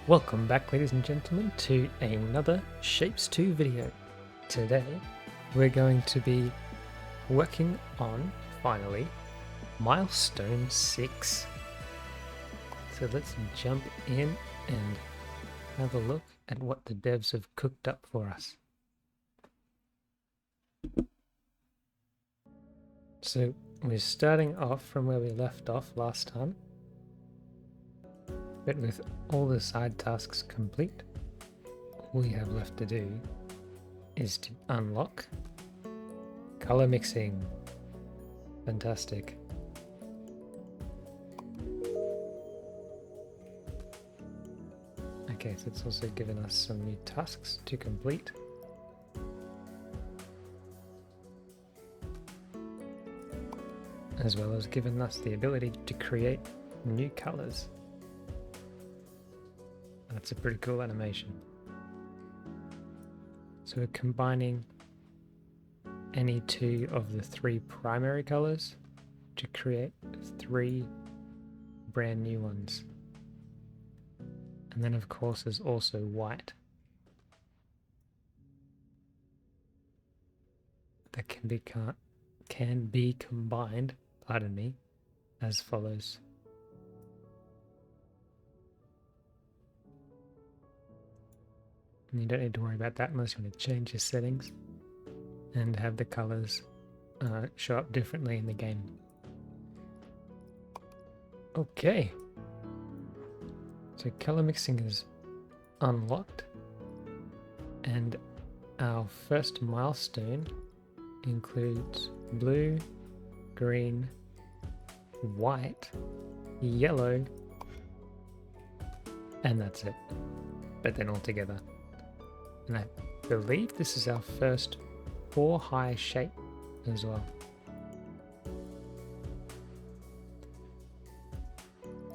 Welcome back, ladies and gentlemen, to another Shapes 2 video. Today we're going to be working on, finally, Milestone 6. So let's jump in and have a look at what the devs have cooked up for us. So we're starting off from where we left off last time, but with all the side tasks complete, all we have left to do is to unlock color mixing. Fantastic. Okay, so it's also given us some new tasks to complete. As well as given us the ability to create new colors. That's a pretty cool animation. So we're combining any two of the three primary colors to create three brand new ones. And then of course there's also white that can be combined, pardon me, as follows. And you don't need to worry about that unless you want to change your settings and have the colors show up differently in the game. Okay, so color mixing is unlocked, and our first milestone includes blue, green, white, yellow, and that's it, but then all together. And I believe this is our first 4-high shape as well.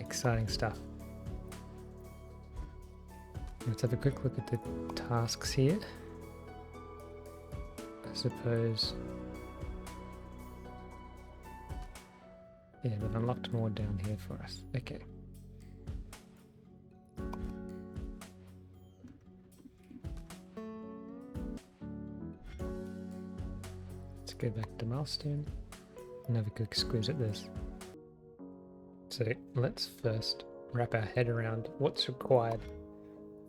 Exciting stuff. Let's have a quick look at the tasks here. I suppose, yeah, they've unlocked more down here for us. Okay. Go back to Milestone and have a quick squeeze at this. So let's first wrap our head around what's required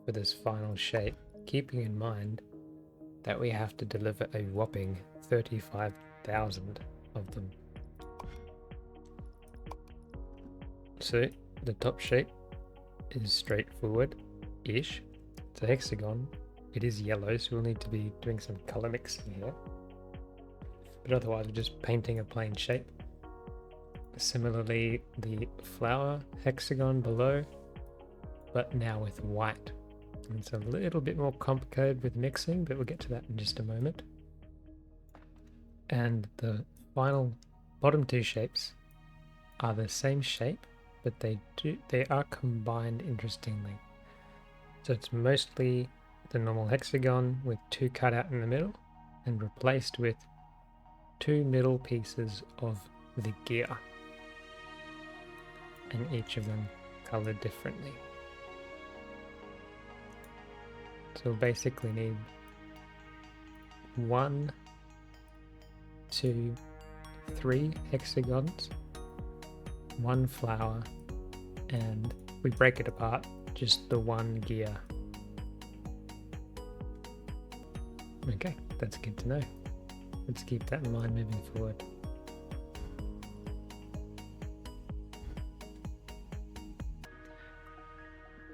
for this final shape, keeping in mind that we have to deliver a whopping 35,000 of them. So the top shape is straightforward-ish. It's a hexagon. It is yellow, so we'll need to be doing some color mixing here. But otherwise we're just painting a plain shape. Similarly, the flower hexagon below, but now with white. And it's a little bit more complicated with mixing, but we'll get to that in just a moment. And the final bottom two shapes are the same shape, but they are combined interestingly. So it's mostly the normal hexagon with two cut out in the middle and replaced with two middle pieces of the gear, and each of them colored differently. So we'll basically need 1, 2, 3 hexagons, 1 flower, and we break it apart, just the 1 gear. Okay, that's good to know. Let's keep that in mind moving forward.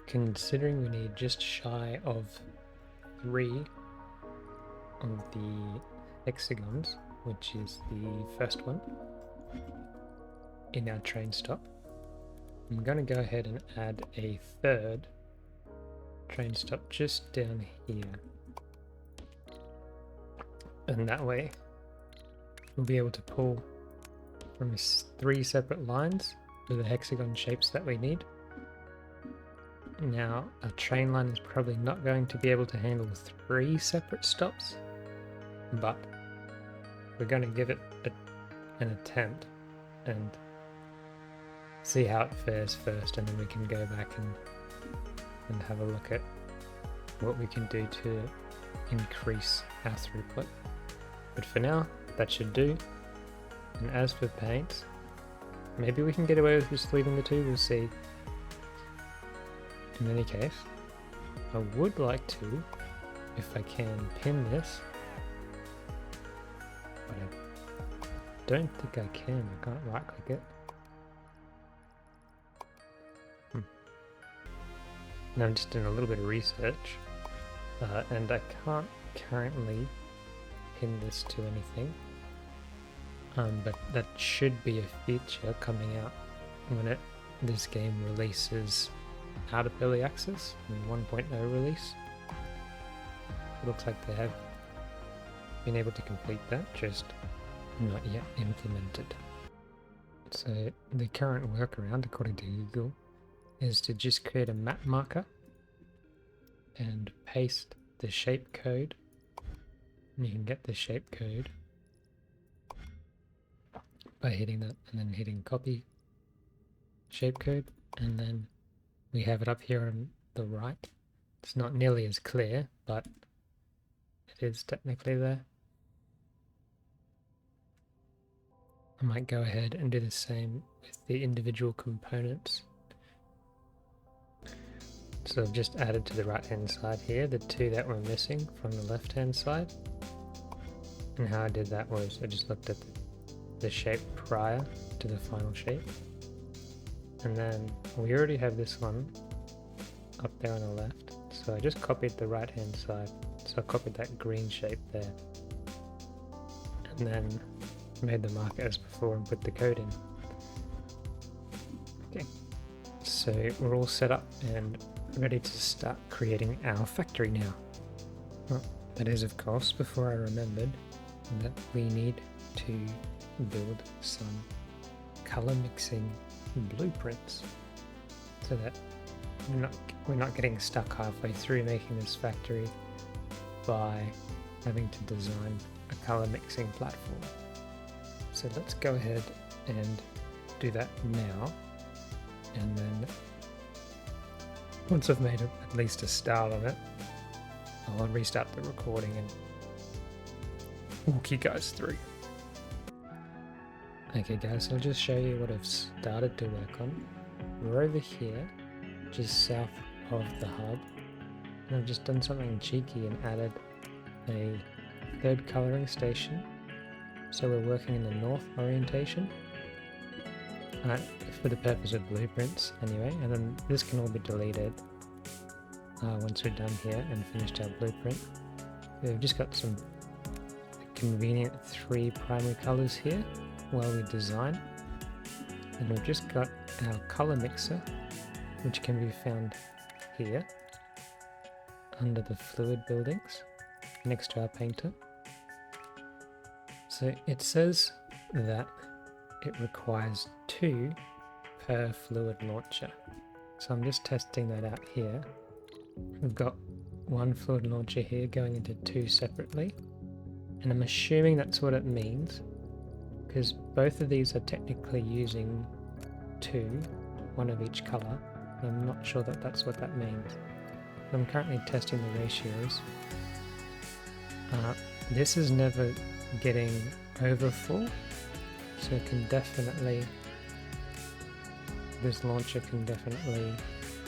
Considering we need just shy of 3 of the hexagons, which is the first one in our train stop, I'm going to go ahead and add a third train stop just down here. And that way we'll be able to pull from 3 separate lines for the hexagon shapes that we need. Now, a train line is probably not going to be able to handle 3 separate stops, but we're going to give it an attempt and see how it fares first, and then we can go back and and have a look at what we can do to increase our throughput. But for now, that should do. And as for paint, maybe we can get away with just leaving the two, we'll see. In any case, I would like to, if I can, pin this, but I don't think I can. I can't right click it. Now I'm just doing a little bit of research, and I can't currently pin this to anything, but that should be a feature coming out when this game releases out of early access in 1.0 release. It looks like they have been able to complete that, just not yet implemented. So the current workaround, according to Google, is to just create a map marker and paste the shape code. And you can get the shape code by hitting that and then hitting copy shape code, and then we have it up here on the right. It's not nearly as clear, but it is technically there. I might go ahead and do the same with the individual components. So I've just added to the right hand side here the two that were missing from the left hand side. And how I did that was I just looked at the shape prior to the final shape. And then we already have this one up there on the left. So I just copied the right hand side. So I copied that green shape there. And then made the marker as before and put the code in. Okay, so we're all set up and ready to start creating our factory now. Well, that is of course before I remembered that we need to build some color mixing blueprints so that we're not getting stuck halfway through making this factory by having to design a color mixing platform. So let's go ahead and do that now, and then once I've made at least a start on it, I'll restart the recording and walk you guys through. Okay guys, I'll just show you what I've started to work on. We're over here, just south of the hub, and I've just done something cheeky and added a third colouring station. So we're working in the north orientation, for the purpose of blueprints anyway, and then this can all be deleted once we're done here and finished our blueprint. We've just got some convenient 3 primary colours here while we design, and we've just got our colour mixer, which can be found here under the fluid buildings next to our painter. So it says that it requires 2 per fluid launcher. So I'm just testing that out here. We've got 1 fluid launcher here going into 2 separately, and I'm assuming that's what it means because both of these are technically using 2, 1 of each colour. I'm not sure that that's what that means. I'm currently testing the ratios. This is never getting over full, so it can definitely, this launcher can definitely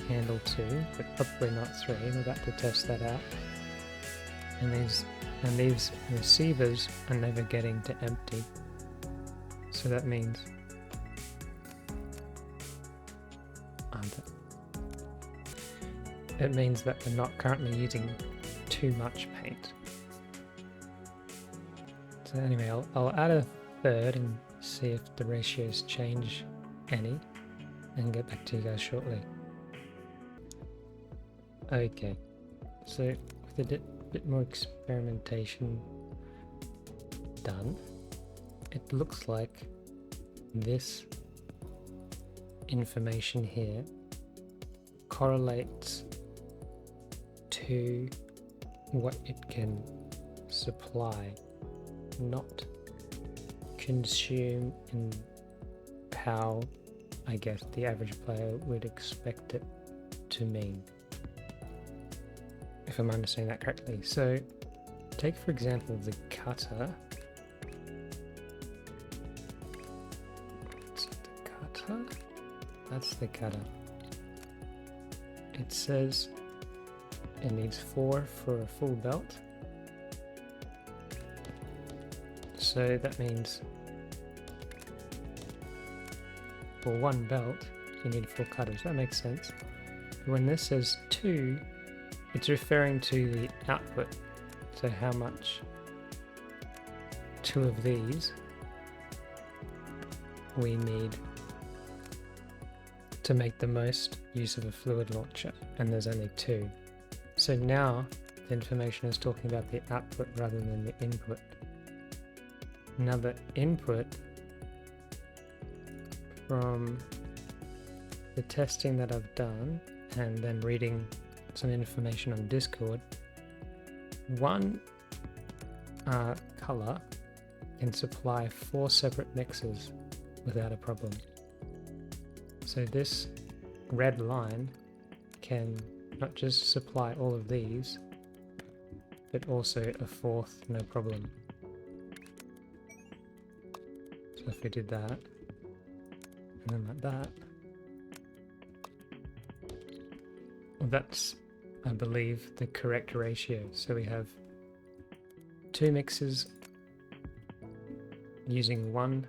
handle 2, but probably not 3. We're about to test that out. And these receivers are never getting to empty, so that means it means that we're not currently using too much paint. So anyway, I'll add a third and see if the ratios change any, and get back to you guys shortly. Okay, so with a bit more experimentation done, it looks like this information here correlates to what it can supply, not consume in how I guess the average player would expect it to mean. if I'm understanding that correctly. So take for example the cutter. That's the cutter. It says it needs 4 for a full belt. So that means for one belt you need 4 cutters. That makes sense. When this says 2, it's referring to the output. So how much 2 of these we need to make the most use of a fluid launcher, and there's only 2. So now the information is talking about the output rather than the input. Now the input from the testing that I've done and then reading some information on Discord, one color can supply 4 separate mixers without a problem. So this red line can not just supply all of these, but also a 4th, no problem. So if we did that, and then like that, well, that's, I believe, the correct ratio. So we have 2 mixers using 1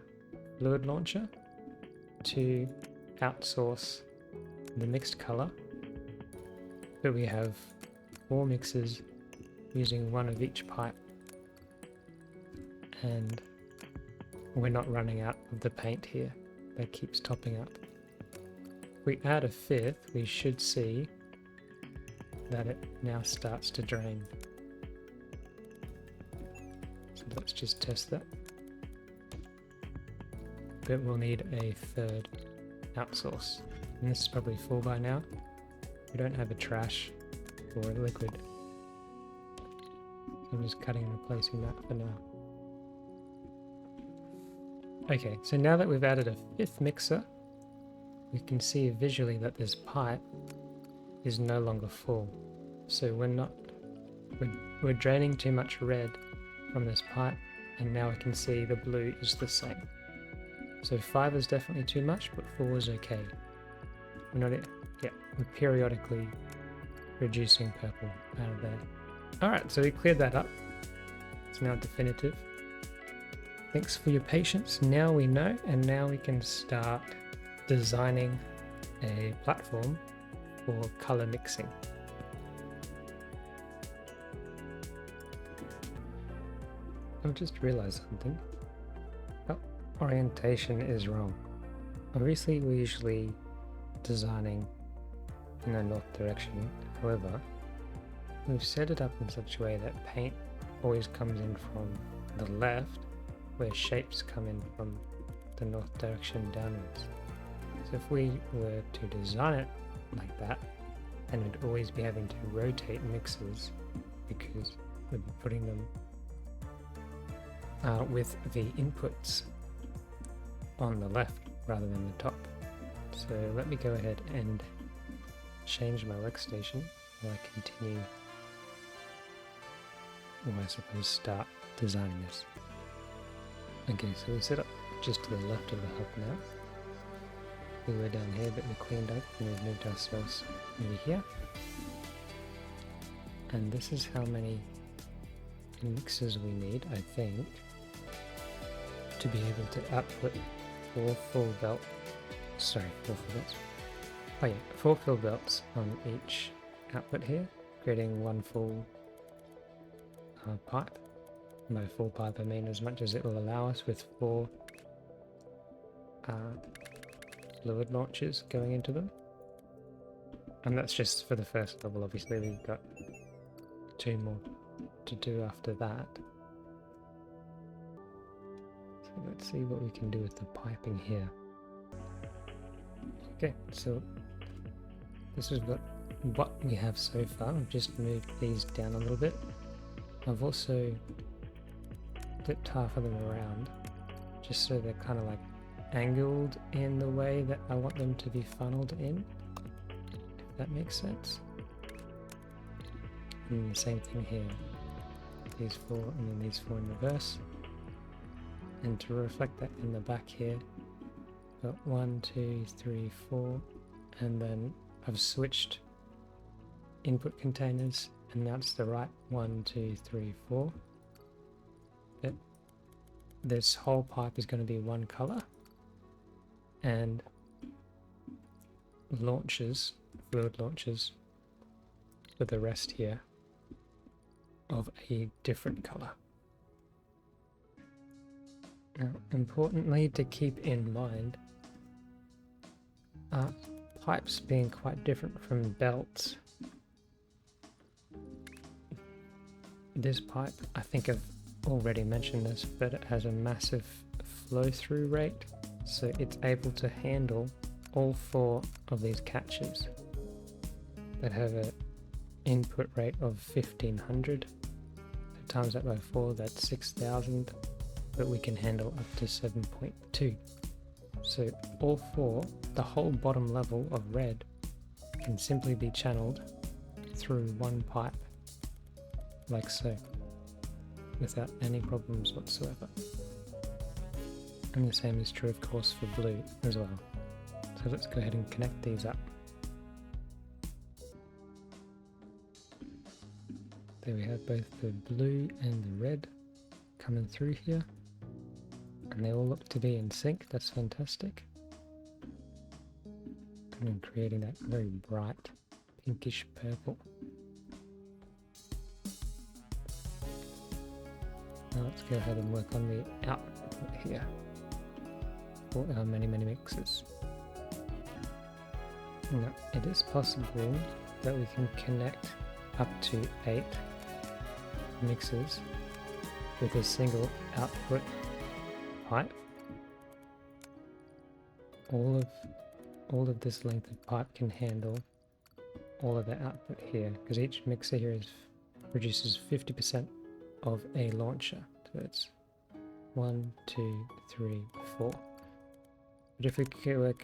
fluid launcher to outsource the mixed color, but we have 4 mixers using 1 of each pipe, and we're not running out of the paint here. That keeps topping up. If we add a 5th, we should see that it now starts to drain. So let's just test that. But we'll need a 3rd outsource, and this is probably full by now. We don't have a trash or a liquid, so I'm just cutting and replacing that for now. Okay, so now that we've added a 5th mixer, we can see visually that this pipe is no longer full. So we're draining too much red from this pipe, and now we can see the blue is the same. So 5 is definitely too much, but 4 is okay. We're periodically reducing purple out of there. Alright, so we cleared that up. It's now definitive. Thanks for your patience. Now we know, and now we can start designing a platform for color mixing. I've just realized something. Orientation is wrong. Obviously we're usually designing in the north direction, however we've set it up in such a way that paint always comes in from the left, where shapes come in from the north direction downwards. So if we were to design it like that, then we'd always be having to rotate mixers, because we'd be putting them with the inputs on the left rather than the top. So let me go ahead and change my workstation while I continue, or I suppose start designing this. Okay, so we set up just to the left of the hub now. We were down here, but we cleaned up and we've moved ourselves over here. And this is how many mixers we need, I think, to be able to output 4 full belts. Oh yeah, 4 full belts on each output here, creating 1 full pipe. By full pipe I mean as much as it will allow us, with 4 fluid launchers going into them. And that's just for the first level. Obviously we've got 2 more to do after that. So let's see what we can do with the piping here. Okay, so this is what we have so far. I've just moved these down a little bit. I've also flipped half of them around, just so they're kind of like angled in the way that I want them to be funneled in, if that makes sense. And the same thing here. These 4 and then these 4 in reverse. And to reflect that in the back here, got 1, 2, 3, 4, and then I've switched input containers, and now it's the right 1, 2, 3, 4. But this whole pipe is going to be one color, and launches, fluid launches, for the rest here of a different color. Now, importantly to keep in mind are pipes being quite different from belts. This pipe, I think I've already mentioned this, but it has a massive flow-through rate, so it's able to handle all 4 of these catches that have an input rate of 1500. So times that by 4, that's 6000, but we can handle up to 7.2. So all 4, the whole bottom level of red, can simply be channeled through one pipe, like so, without any problems whatsoever. And the same is true of course for blue as well. So let's go ahead and connect these up. There we have both the blue and the red coming through here, and they all look to be in sync. That's fantastic. And then creating that very bright pinkish purple. Now let's go ahead and work on the output here for our many mixes. Now, it is possible that we can connect up to 8 mixes with a single output pipe. All of this length of pipe can handle all of the output here, because each mixer here produces 50% of a launcher. So it's 1, 2, 3, 4. But if we were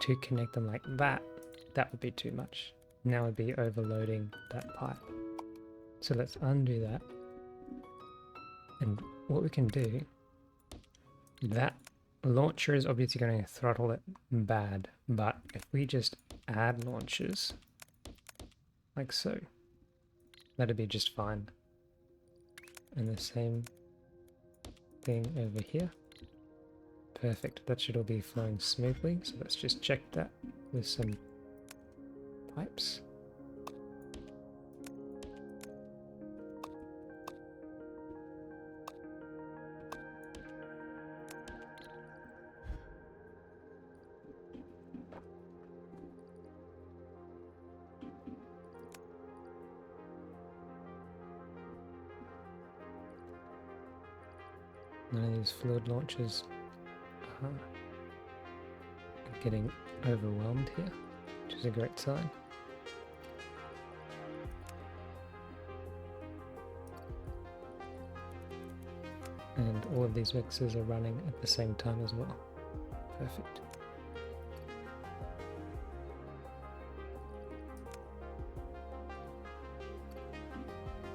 to connect them like that, that would be too much. Now we'd be overloading that pipe. So let's undo that. And what we can do, that launcher is obviously going to throttle it bad, but if we just add launchers, like so, that'd be just fine. And the same thing over here. Perfect, that should all be flowing smoothly, so let's just check that with some pipes. None of these fluid launchers are getting overwhelmed here, which is a great sign. And all of these mixers are running at the same time as well. Perfect.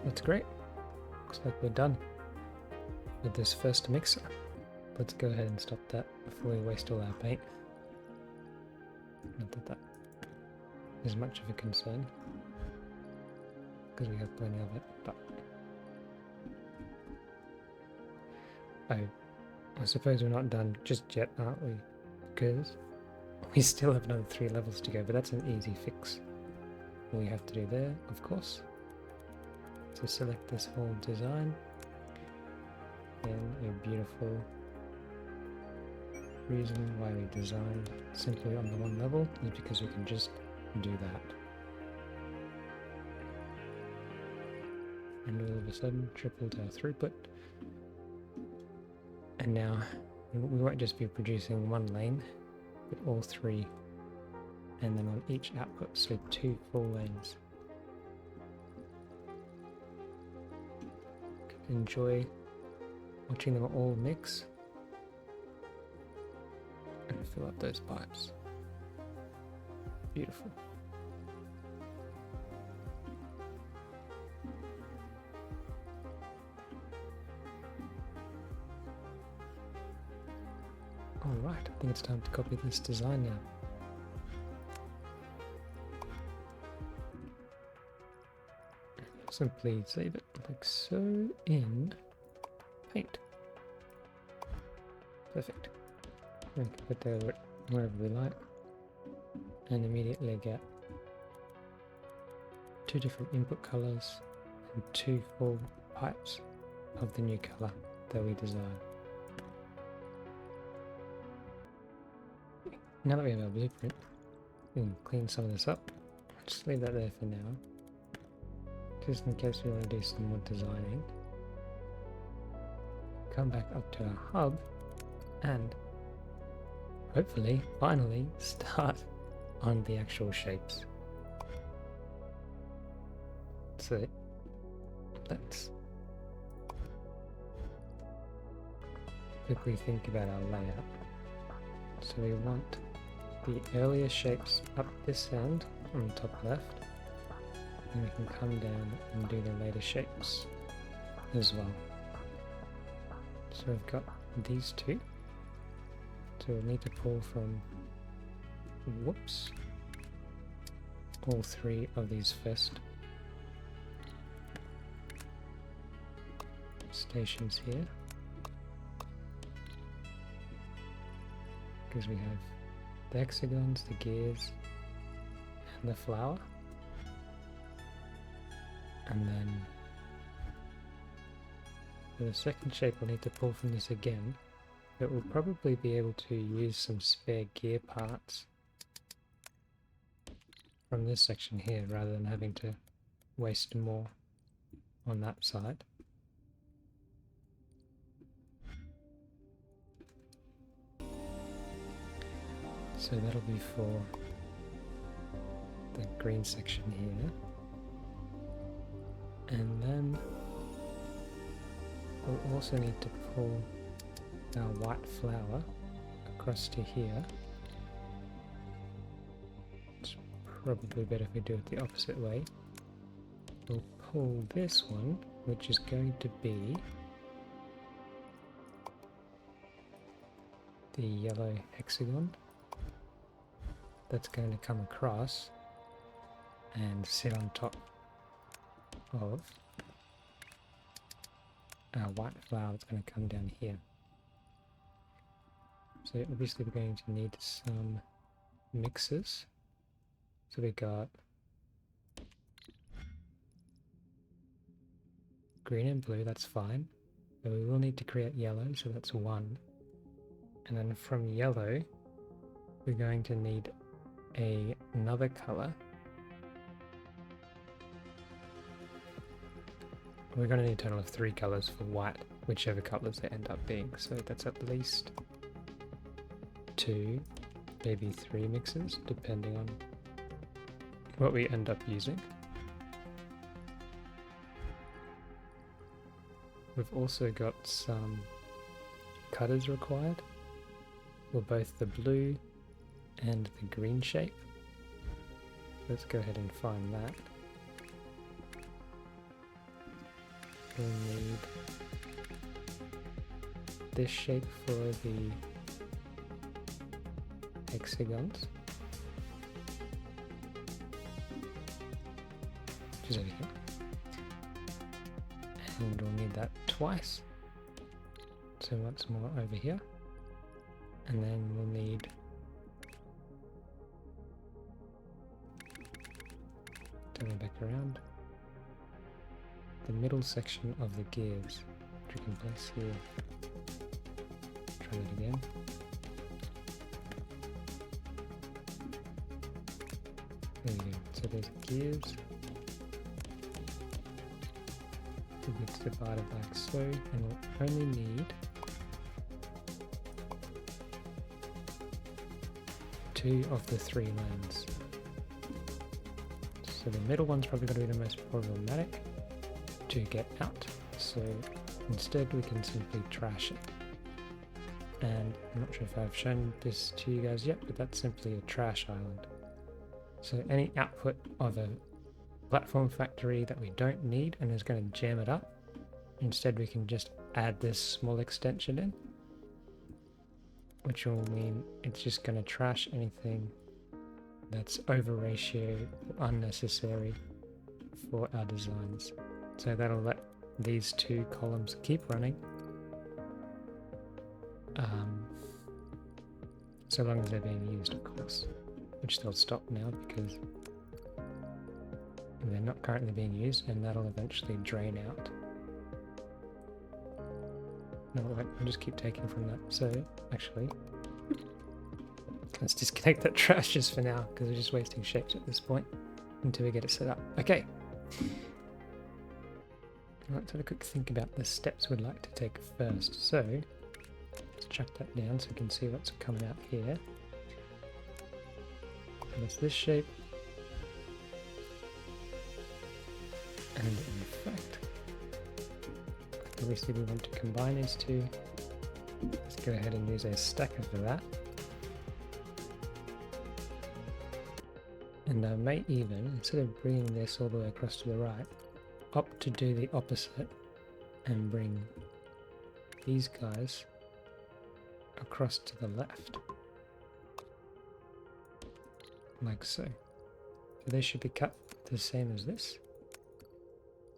That's great. Looks like we're done with this first mixer. Let's go ahead and stop that before we waste all our paint. Not that that is much of a concern, because we have plenty of it, but I suppose we're not done just yet, aren't we? Because we still have another 3 levels to go, but that's an easy fix. All we have to do there, of course, to select this whole design, and a beautiful reason why we designed simply on the one level is because we can just do that. And all of a sudden tripled our throughput. And now we won't just be producing one lane, but all 3, and then on each output, so 2 full lanes. Enjoy watching them all mix and fill up those pipes. Beautiful. Alright, I think it's time to copy this design now. Simply save it like so in Paint. Perfect. We can put that wherever we like and immediately get two different input colors and two full pipes of the new color that we design. Now that we have our blueprint, we can clean some of this up. Just leave that there for now, just in case we want to do some more designing. Come back up to our hub and hopefully, finally, start on the actual shapes. So let's quickly think about our layout. So we want the earlier shapes up this end on the top left, and we can come down and do the later shapes as well. So we've got these two, so we'll need to pull from, all three of these first stations here, because we have the hexagons, the gears, and the flower. And then for the second shape we'll need to pull from this again, but we'll probably be able to use some spare gear parts from this section here rather than having to waste more on that side. So that'll be for the green section here. And then we'll also need to pull our white flower across to here. It's probably better if we do it the opposite way. We'll pull this one, which is going to be the yellow hexagon. That's going to come across and sit on top of our white flower that's going to come down here. So obviously we're going to need some mixes. So we got green and blue, that's fine. But we will need to create yellow, so that's one. And then from yellow, we're going to need another color. We're going to need a total of 3 colors for white, whichever colors they end up being. So that's at least 2, maybe 3 mixes, depending on what we end up using. We've also got some cutters required for both the blue and the green shape. Let's go ahead and find that. We'll need this shape for the hexagons, which is over here. And we'll need that twice. So once more over here. And then we'll need turning back around the middle section of the gears, which we can place here. Try that again. There we go. So there's gears. It gets divided like so, and we'll only need 2 of the 3 lanes. So the middle one's probably going to be the most problematic to get out, so instead we can simply trash it. And I'm not sure if I've shown this to you guys yet, but that's simply a trash island. So any output of a platform factory that we don't need and is going to jam it up, instead we can just add this small extension in. which will mean it's just going to trash anything that's over ratio or unnecessary for our designs. So that'll let these two columns keep running, so long as they're being used, of course, which they'll stop now because they're not currently being used, and that'll eventually drain out. No, wait, I'll just keep taking from that. So actually, let's disconnect that trash just for now because we're just wasting shapes at this point until we get it set up. Okay. Let's have a quick think about the steps we'd like to take first. So let's chuck that down so we can see what's coming out here. And it's this shape. And in fact, obviously we want to combine these two. Let's go ahead and use a stacker for that. And I may even, instead of bringing this all the way across to the right, opt to do the opposite and bring these guys across to the left. Like so. So they should be cut the same as this.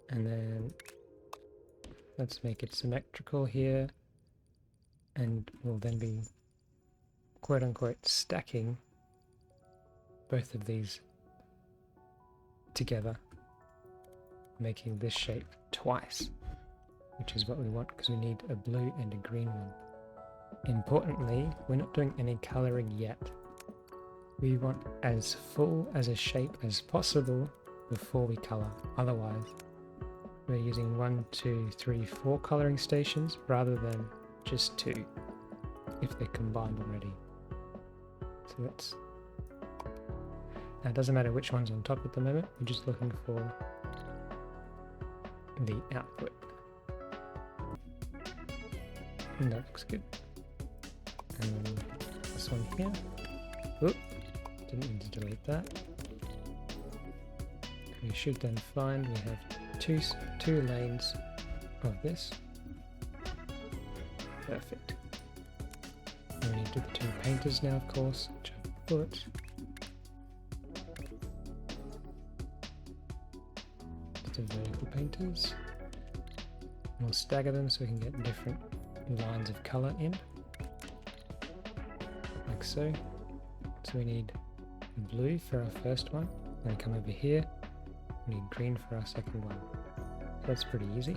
And then let's make it symmetrical here, and we'll then be quote unquote stacking both of these together, making this shape twice, which is what we want because we need a blue and a green one. Importantly, we're not doing any coloring yet. We want as full as a shape as possible before we color. Otherwise, we're using 1, 2, 3, 4 coloring stations rather than just 2 if they're combined already. So that's... Now it doesn't matter which one's on top at the moment, we're just looking for the output. And that looks good. And then this one here. Oop, didn't mean to delete that. We should then find we have two lanes of this. Perfect. And we need to do the 2 painters now, of course, which I've put. The vertical painters. We'll stagger them so we can get different lines of color in, like so. So we need blue for our first one, then come over here, we need green for our second one. So that's pretty easy.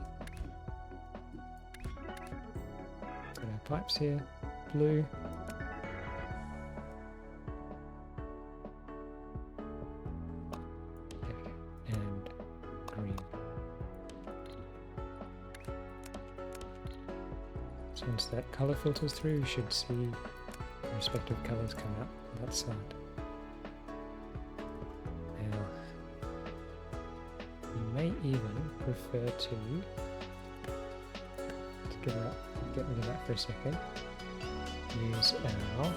Got our pipes here, blue, and green. So once that color filters through, we should see the respective colors come out on that side. Now, you may even prefer to get rid of that for a second, use our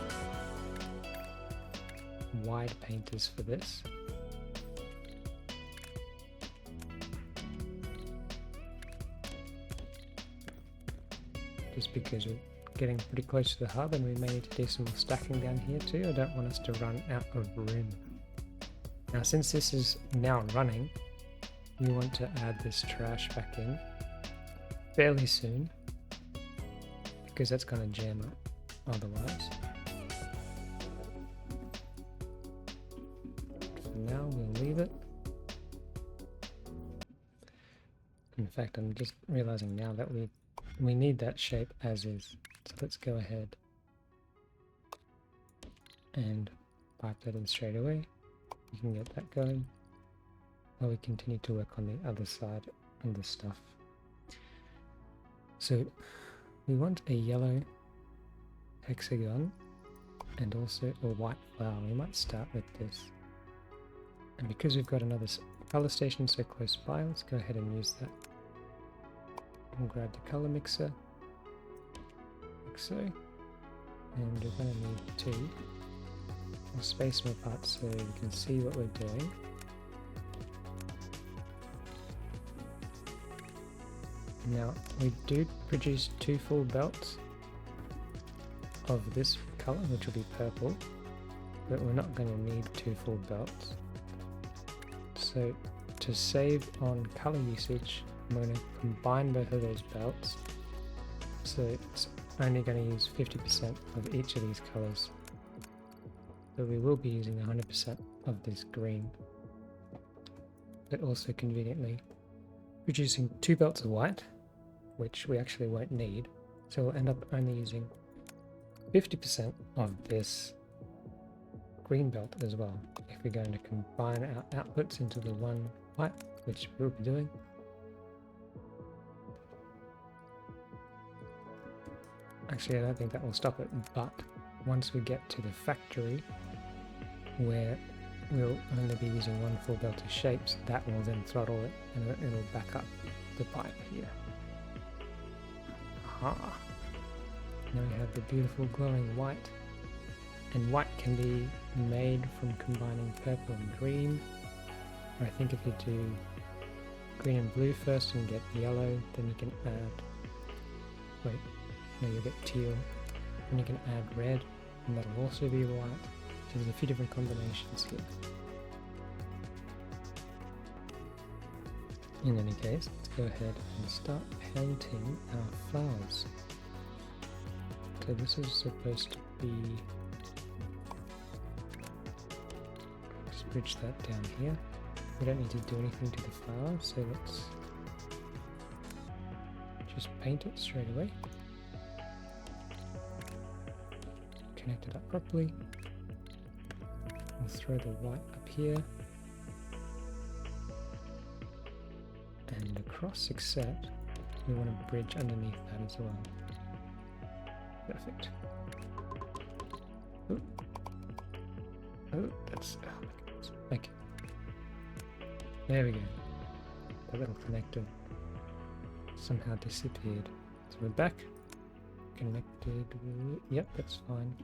wide painters for this. Just because we're getting pretty close to the hub and we may need to do some more stacking down here too. I don't want us to run out of room. Now since this is now running, we want to add this trash back in fairly soon because that's going to jam up otherwise. For now we'll leave it. In fact, I'm just realizing now that we need that shape as is. So let's go ahead and pipe that in straight away. You can get that going while we continue to work on the other side of the stuff. So we want a yellow hexagon and also a white flower. We might start with this. And because we've got another color station so close by, let's go ahead and use that. We'll grab the color mixer, like so, and we're going to need 2. We'll space them apart so you can see what we're doing. Now, we do produce 2 full belts of this color, which will be purple, but we're not going to need 2 full belts. So to save on color usage, I'm going to combine both of those belts. So it's only going to use 50% of each of these colors. But we will be using 100% of this green. But also conveniently producing 2 belts of white, which we actually won't need. So we'll end up only using 50% of this green belt as well, if we're going to combine our outputs into the one white, which we'll be doing. Actually, I don't think that will stop it, but once we get to the factory where we'll only be using 1 full belt of shapes, that will then throttle it and it'll back up the pipe here. Aha! Now we have the beautiful glowing white, and white can be made from combining purple and green, or I think if you do green and blue first and get yellow, then you can add, wait, no, you'll get teal, and you can add red, and that'll also be white. So there's a few different combinations here. In any case, let's go ahead and start painting our flowers. So this is supposed to be, just bridge that down here. We don't need to do anything to the flower, so let's just paint it straight away. Connect it up properly. We'll throw the white up here and across, except we want to bridge underneath that as well. Perfect. Oh, that's, oh my goodness. Okay. There we go. That little connector somehow disappeared. So we're back. Connected. Yep, that's fine.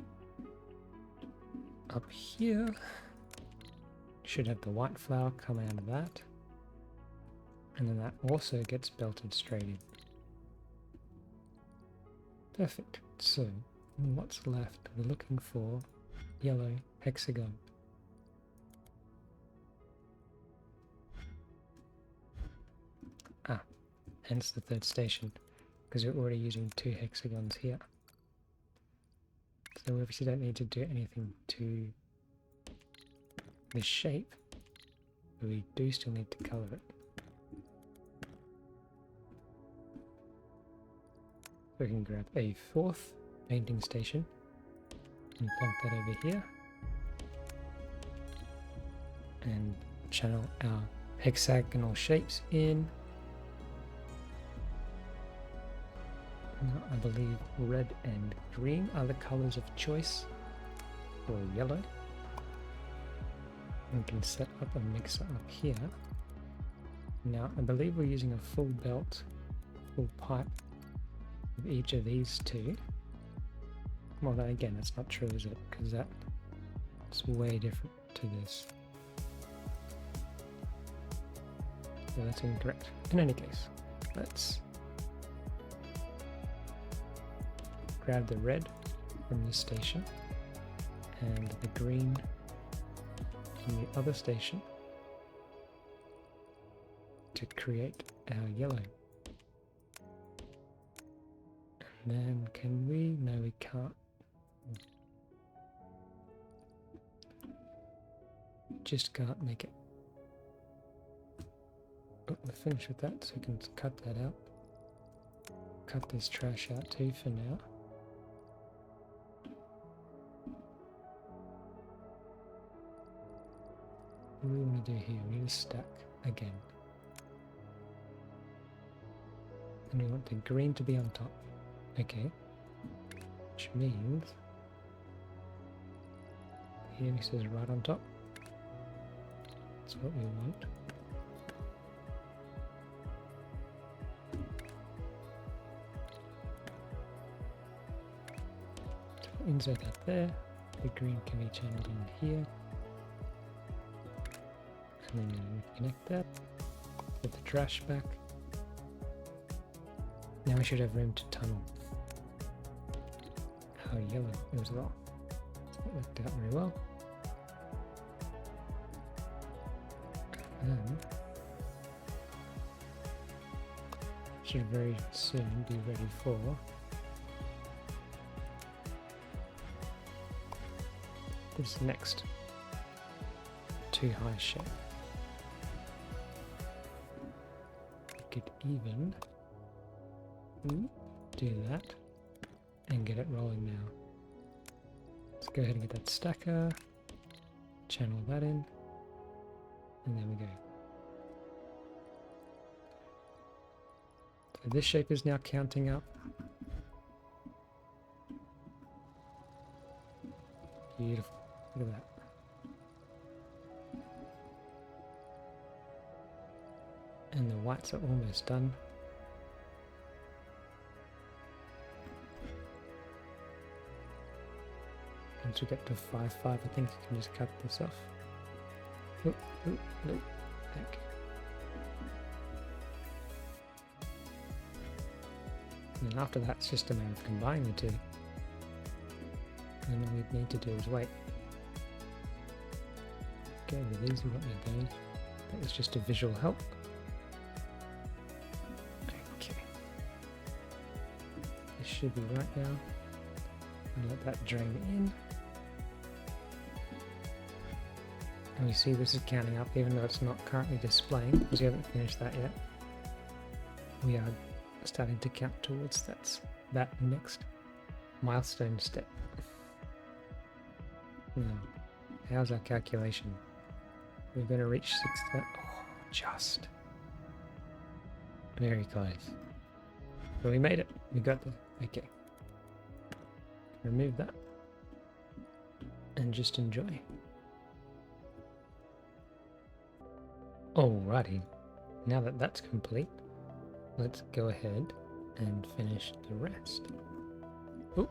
Up here, should have the white flower come out of that. And then that also gets belted straight in. Perfect. So, what's left? We're looking for yellow hexagon. Ah, hence the third station, because we're already using 2 hexagons here. So we obviously don't need to do anything to the shape, but we do still need to color it. We can grab a 4th painting station and plonk that over here and channel our hexagonal shapes in. Now I believe red and green are the colors of choice for yellow. We can set up a mixer up here. Now I believe we're using a full belt, full pipe of each of these 2. Well, then again, that's not true, is it? Because that's way different to this. So that's incorrect. In any case, let's grab the red from this station and the green from the other station to create our yellow. And then can we? No, we can't. Just can't make it. Oh, we're finished with that, so we can cut that out. Cut this trash out too for now. What do we want to do here? We need a stack again. And we want the green to be on top. Okay. Which means here it says right on top. That's what we want. So we'll insert that there. The green can be channeled in here. And then we connect that. Put the trash back. Now we should have room to tunnel. how yellow as well. That worked out very well. And should very soon be ready for this next too high shape. We could even do that and get it rolling now. Let's go ahead and get that stacker, channel that in, and there we go. So this shape is now counting up. Beautiful. Look at that. And the whites are almost done. Once we get to 5-5, I think you can just cut this off. Oh, oh, no. Okay. And then after that, it's just a matter of combining the two. And all we need to do is wait. Get rid of these, we don't need those. That was just a visual help. Okay. This should be right now. And let that drain in. And we see this is counting up even though it's not currently displaying because we haven't finished that yet. We are starting to count towards that next milestone step. Now, how's our calculation? We're going to reach 6. Oh, just. Very close. But we made it. We got there. Okay. Remove that. And just enjoy. Alrighty. Now that that's complete, let's go ahead and finish the rest. Oh,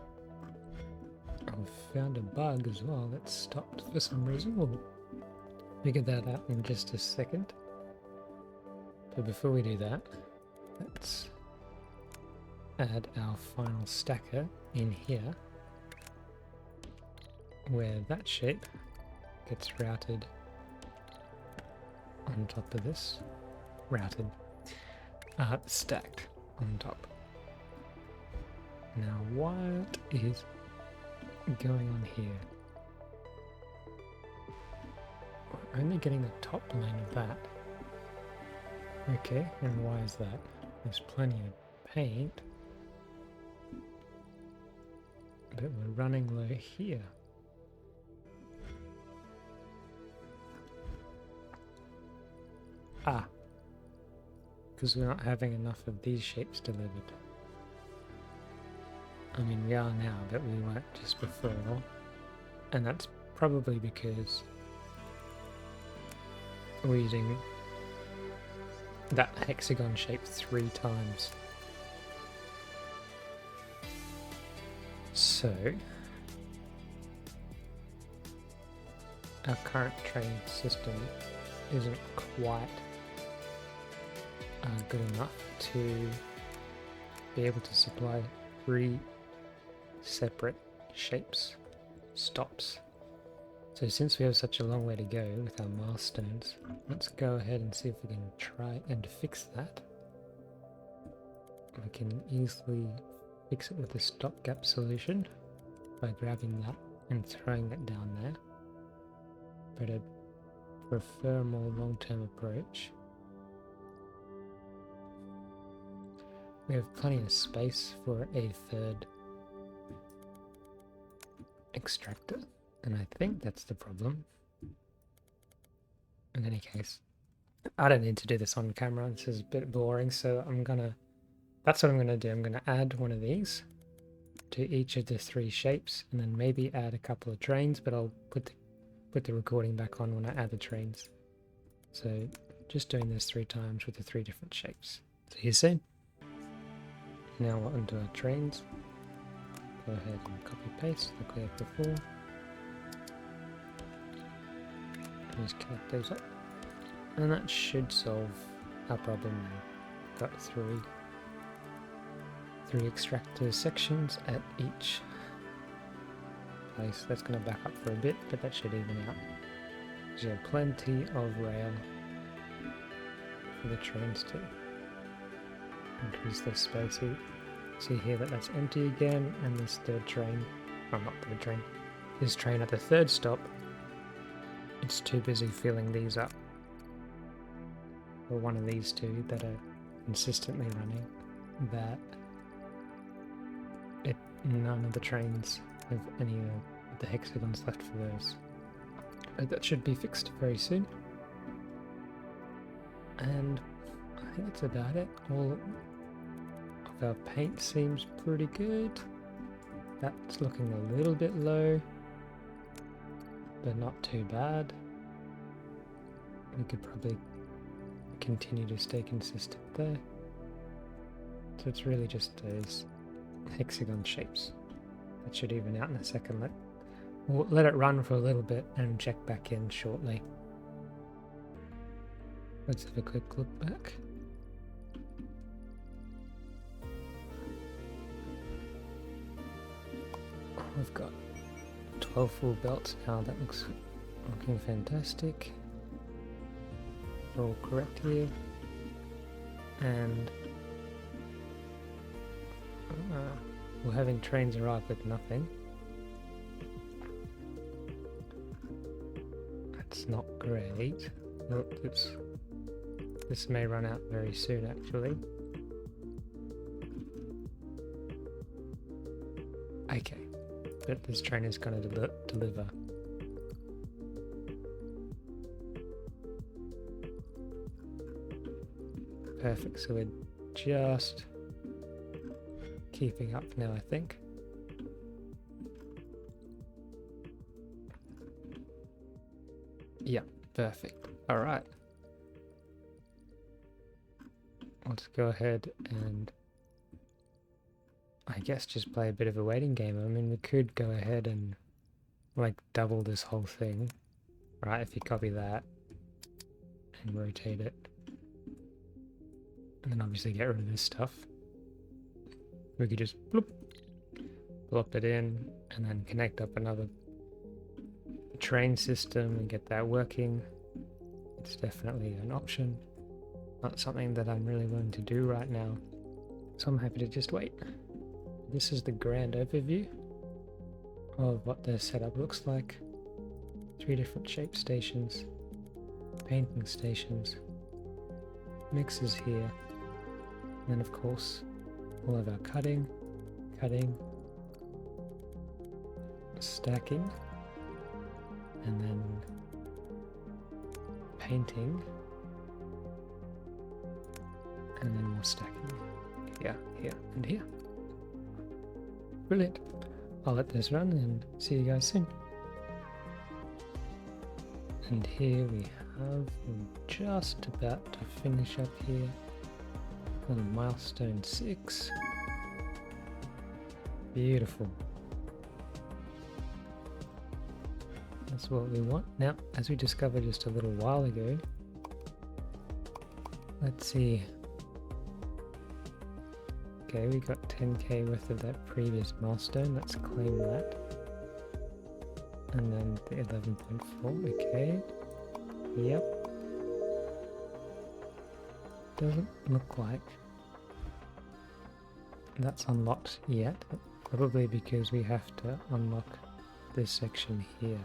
I found a bug as well that stopped for some reason. We'll figure that out in just a second. But before we do that, let's add our final stacker in here, where that shape gets routed on top of this. Stacked on top. Now what is going on here? We're only getting the top line of that. Okay, and why is that? There's plenty of paint, but we're running low here. Because we're not having enough of these shapes delivered. I mean, we are now, but we weren't just before. And that's probably because we're using that hexagon shape 3 times. So, our current train system isn't quite good enough to be able to supply 3 separate shapes, stops. So since we have such a long way to go with our milestones, let's go ahead and see if we can try and fix that. We can easily fix it with a stopgap solution by grabbing that and throwing it down there. But I'd prefer a more long-term approach. We have plenty of space for a 3rd extractor, and I think that's the problem. In any case, I don't need to do this on camera, this is a bit boring, so that's what I'm gonna do. I'm gonna add one of these to each of the 3 shapes, and then maybe add a couple of trains, but I'll put the recording back on when I add the trains. So just doing this 3 times with the 3 different shapes. See you soon. Now we're onto our trains. Go ahead and copy paste like we have before. Just connect those up. And that should solve our problem now. Got 3 extractor sections at each place. That's going to back up for a bit, but that should even out. There's plenty of rail for the trains to increase their space. See here that that's empty again, and this third train, well, not third train, this train at the third stop, it's too busy filling these up. Or one of these two that are consistently running, that none of the trains have any of the hexagons left for those. But that should be fixed very soon. And I think that's about it. All of our paint seems pretty good. That's looking a little bit low, but not too bad. We could probably continue to stay consistent there. So it's really just those hexagon shapes. That should even out in a second. We'll let it run for a little bit and check back in shortly. Let's have a quick look back. We've got 12 full belts now. That looks looking fantastic. We're all correct here. And we're having trains arrive with nothing. That's not great. Look, this may run out very soon actually. Okay, but this train is going to deliver. Perfect, so we're just keeping up now, I think. Yeah, perfect. All right. Let's go ahead and I guess just play a bit of a waiting game. I mean, we could go ahead and like double this whole thing, right? If you copy that and rotate it, and then obviously get rid of this stuff. We could just bloop, plop it in, and then connect up another train system and get that working. It's definitely an option. Not something that I'm really willing to do right now, so I'm happy to just wait. This is the grand overview of what their setup looks like. 3 different shape stations, painting stations, mixers here, and then of course all of our cutting, stacking, and then painting, and then more stacking here, and here. Brilliant. I'll let this run and see you guys soon. And here we have, we're just about to finish up here on Milestone 6. Beautiful. That's what we want. Now, as we discovered just a little while ago, let's see. Okay, we got 10k worth of that previous milestone. Let's claim that. And then the 11.4, okay. Yep. Doesn't look like that's unlocked yet. Probably because we have to unlock this section here.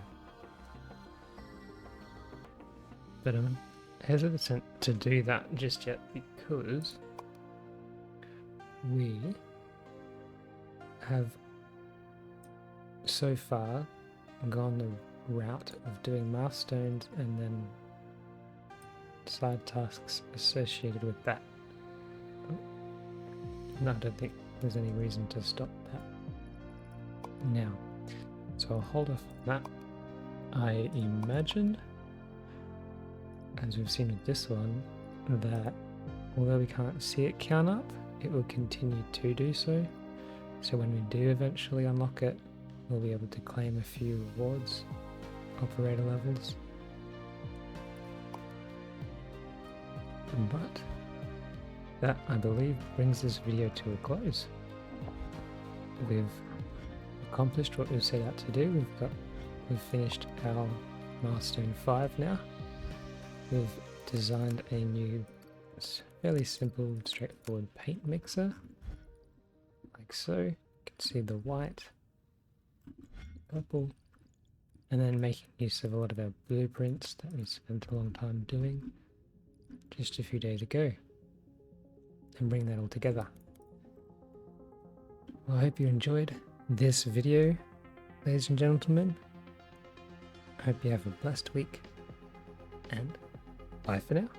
But I'm hesitant to do that just yet because we have so far gone the route of doing milestones and then side tasks associated with that. No, I don't think there's any reason to stop that now. So I'll hold off on that. I imagine, as we've seen with this one, that although we can't see it count up, it will continue to do so. So when we do eventually unlock it, we'll be able to claim a few rewards, operator levels. But that, I believe, brings this video to a close. We've accomplished what we've set out to do. We've finished our milestone 5 now. We've designed a new fairly simple, straightforward paint mixer, like so. You can see the white, purple, and then making use of a lot of our blueprints that we spent a long time doing just a few days ago, and bring that all together. Well, I hope you enjoyed this video, ladies and gentlemen. I hope you have a blessed week, and bye for now.